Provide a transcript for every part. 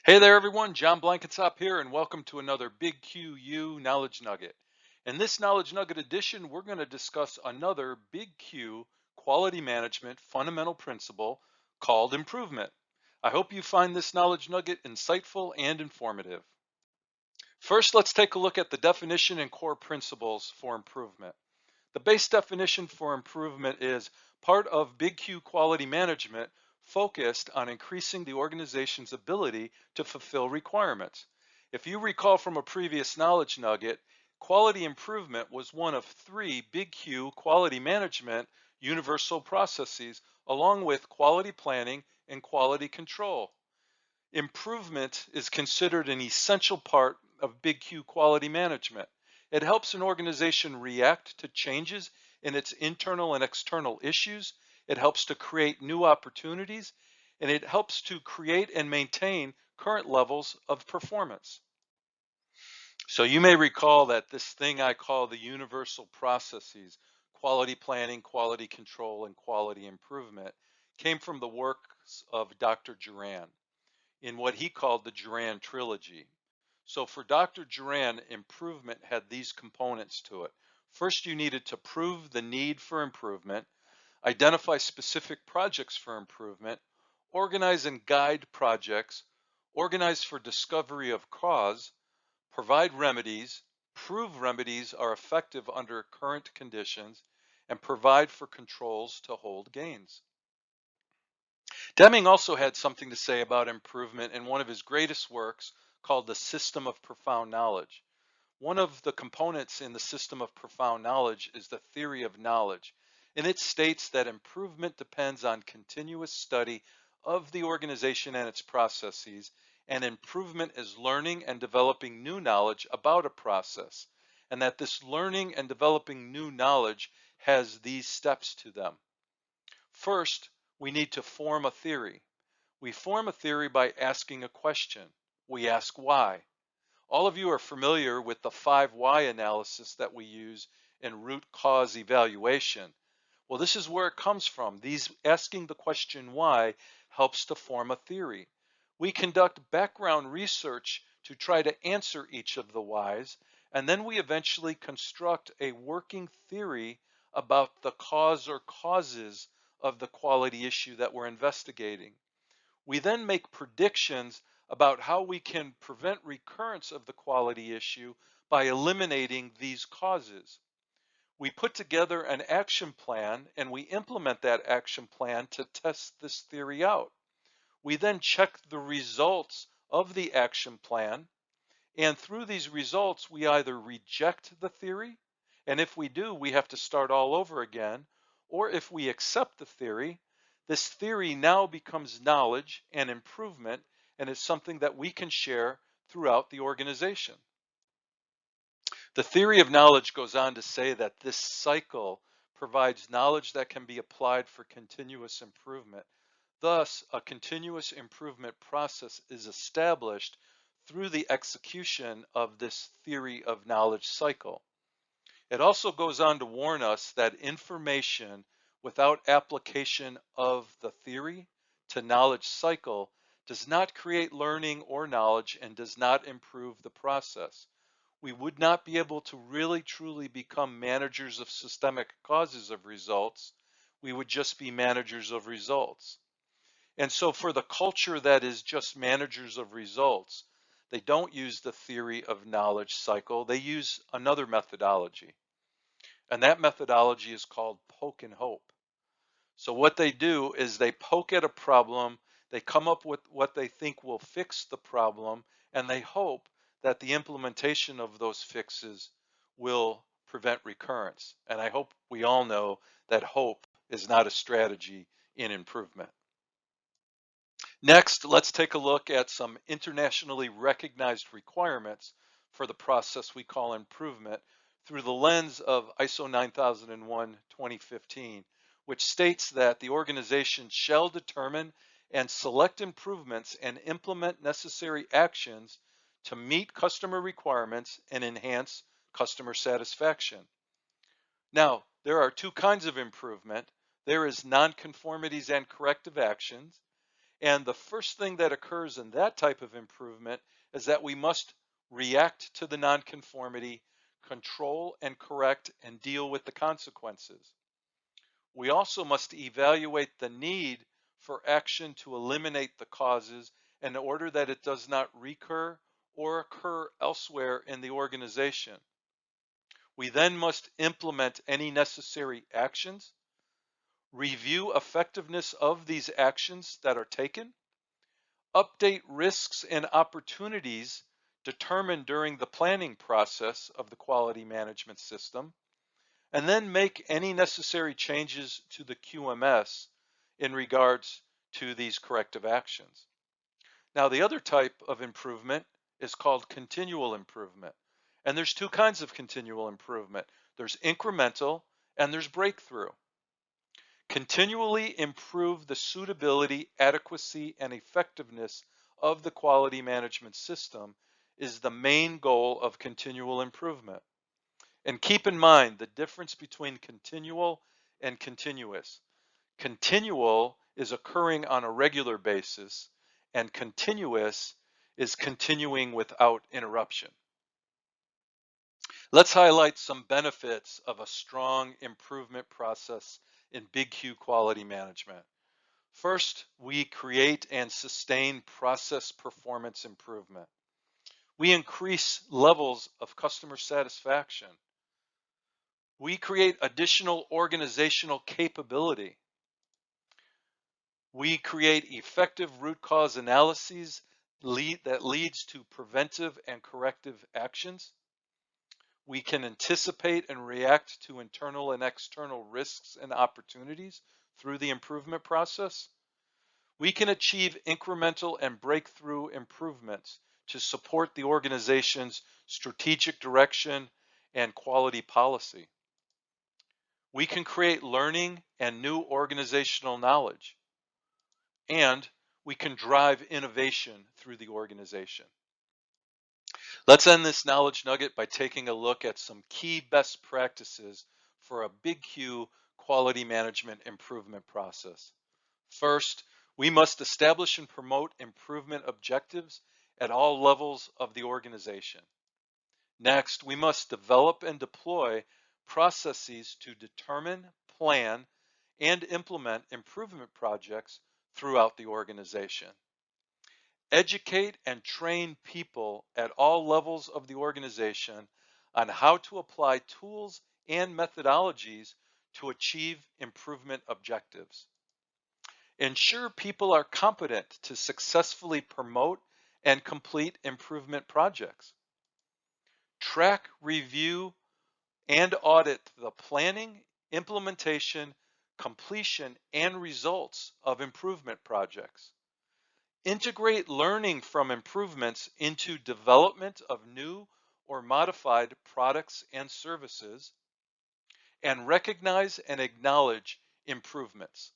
Hey there, everyone. John Blankensop here, and welcome to another Big QU Knowledge Nugget. In this Knowledge Nugget edition, we're going to discuss another Big Q quality management fundamental principle called improvement. I hope you find this Knowledge Nugget insightful and informative. First, let's take a look at the definition and core principles for improvement. The base definition for improvement is part of Big Q quality management focused on increasing the organization's ability to fulfill requirements. If you recall from a previous knowledge nugget, quality improvement was one of three Big Q quality management universal processes, along with quality planning and quality control. Improvement is considered an essential part of Big Q quality management. It helps an organization react to changes in its internal and external issues. It helps to create new opportunities, and it helps to create and maintain current levels of performance. So you may recall that this thing I call the universal processes, quality planning, quality control, and quality improvement, came from the works of Dr. Duran in what he called the Duran trilogy. So for Dr. Duran, improvement had these components to it. First, you needed to prove the need for improvement, identify specific projects for improvement, organize and guide projects, organize for discovery of cause, provide remedies, prove remedies are effective under current conditions, and provide for controls to hold gains. Deming also had something to say about improvement in one of his greatest works called The System of Profound Knowledge. One of the components in the System of Profound Knowledge is the theory of knowledge, and it states that improvement depends on continuous study of the organization and its processes, and improvement is learning and developing new knowledge about a process, and that this learning and developing new knowledge has these steps to them. First, we need to form a theory. We form a theory by asking a question. We ask why. All of you are familiar with the 5 why analysis that we use in root cause evaluation. Well, this is where it comes from. These asking the question why helps to form a theory. We conduct background research to try to answer each of the whys, and then we eventually construct a working theory about the cause or causes of the quality issue that we're investigating. We then make predictions about how we can prevent recurrence of the quality issue by eliminating these causes. We put together an action plan and we implement that action plan to test this theory out. We then check the results of the action plan, and through these results, we either reject the theory, and if we do, we have to start all over again, or if we accept the theory, this theory now becomes knowledge and improvement, and is something that we can share throughout the organization. The theory of knowledge goes on to say that this cycle provides knowledge that can be applied for continuous improvement. Thus, a continuous improvement process is established through the execution of this theory of knowledge cycle. It also goes on to warn us that information without application of the theory to knowledge cycle does not create learning or knowledge and does not improve the process. We would not be able to really truly become managers of systemic causes of results. We would just be managers of results. And so for the culture that is just managers of results, they don't use the theory of knowledge cycle. They use another methodology. And that methodology is called poke and hope. So what they do is they poke at a problem, they come up with what they think will fix the problem, and they hope that the implementation of those fixes will prevent recurrence. And I hope we all know that hope is not a strategy in improvement. Next, let's take a look at some internationally recognized requirements for the process we call improvement through the lens of ISO 9001:2015, which states that the organization shall determine and select improvements and implement necessary actions to meet customer requirements and enhance customer satisfaction. Now, there are two kinds of improvement. There is nonconformities and corrective actions, And the first thing that occurs in that type of improvement is that we must react to the nonconformity, control and correct and deal with the consequences. We also must evaluate the need for action to eliminate the causes in order that it does not recur or occur elsewhere in the organization. We then must implement any necessary actions, review effectiveness of these actions that are taken, update risks and opportunities determined during the planning process of the quality management system, and then make any necessary changes to the QMS in regards to these corrective actions. Now, the other type of improvement is called continual improvement. And there's two kinds of continual improvement. There's incremental and there's breakthrough. Continually improve the suitability, adequacy, and effectiveness of the quality management system is the main goal of continual improvement. And keep in mind the difference between continual and continuous. Continual is occurring on a regular basis, and continuous is continuing without interruption. Let's highlight some benefits of a strong improvement process in Big Q quality management. First, we create and sustain process performance improvement. We increase levels of customer satisfaction. We create additional organizational capability. We create effective root cause analyses that leads to preventive and corrective actions. We can anticipate and react to internal and external risks and opportunities through the improvement process. We can achieve incremental and breakthrough improvements to support the organization's strategic direction and quality policy. We can create learning and new organizational knowledge, and we can drive innovation through the organization. Let's end this knowledge nugget by taking a look at some key best practices for a Big Q quality management improvement process. First, we must establish and promote improvement objectives at all levels of the organization. Next, we must develop and deploy processes to determine, plan, and implement improvement projects throughout the organization. Educate and train people at all levels of the organization on how to apply tools and methodologies to achieve improvement objectives. Ensure people are competent to successfully promote and complete improvement projects. Track, review, and audit the planning, implementation, completion, and results of improvement projects. Integrate learning from improvements into development of new or modified products and services, and recognize and acknowledge improvements.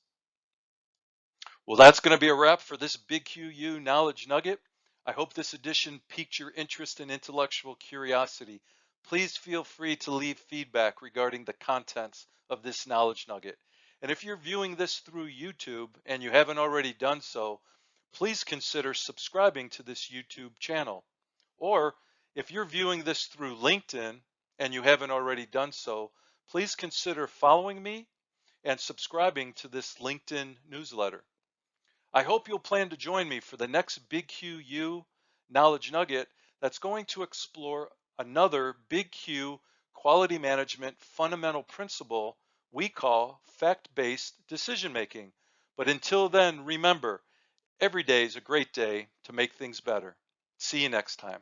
Well, that's going to be a wrap for this Big QU Knowledge Nugget. I hope this edition piqued your interest and intellectual curiosity. Please feel free to leave feedback regarding the contents of this Knowledge Nugget. And if you're viewing this through YouTube and you haven't already done so, please consider subscribing to this YouTube channel. Or if you're viewing this through LinkedIn and you haven't already done so, please consider following me and subscribing to this LinkedIn newsletter. I hope you'll plan to join me for the next Big QU Knowledge Nugget that's going to explore another Big Q quality management fundamental principle we call fact-based decision making. But until then, remember, every day is a great day to make things better. See you next time.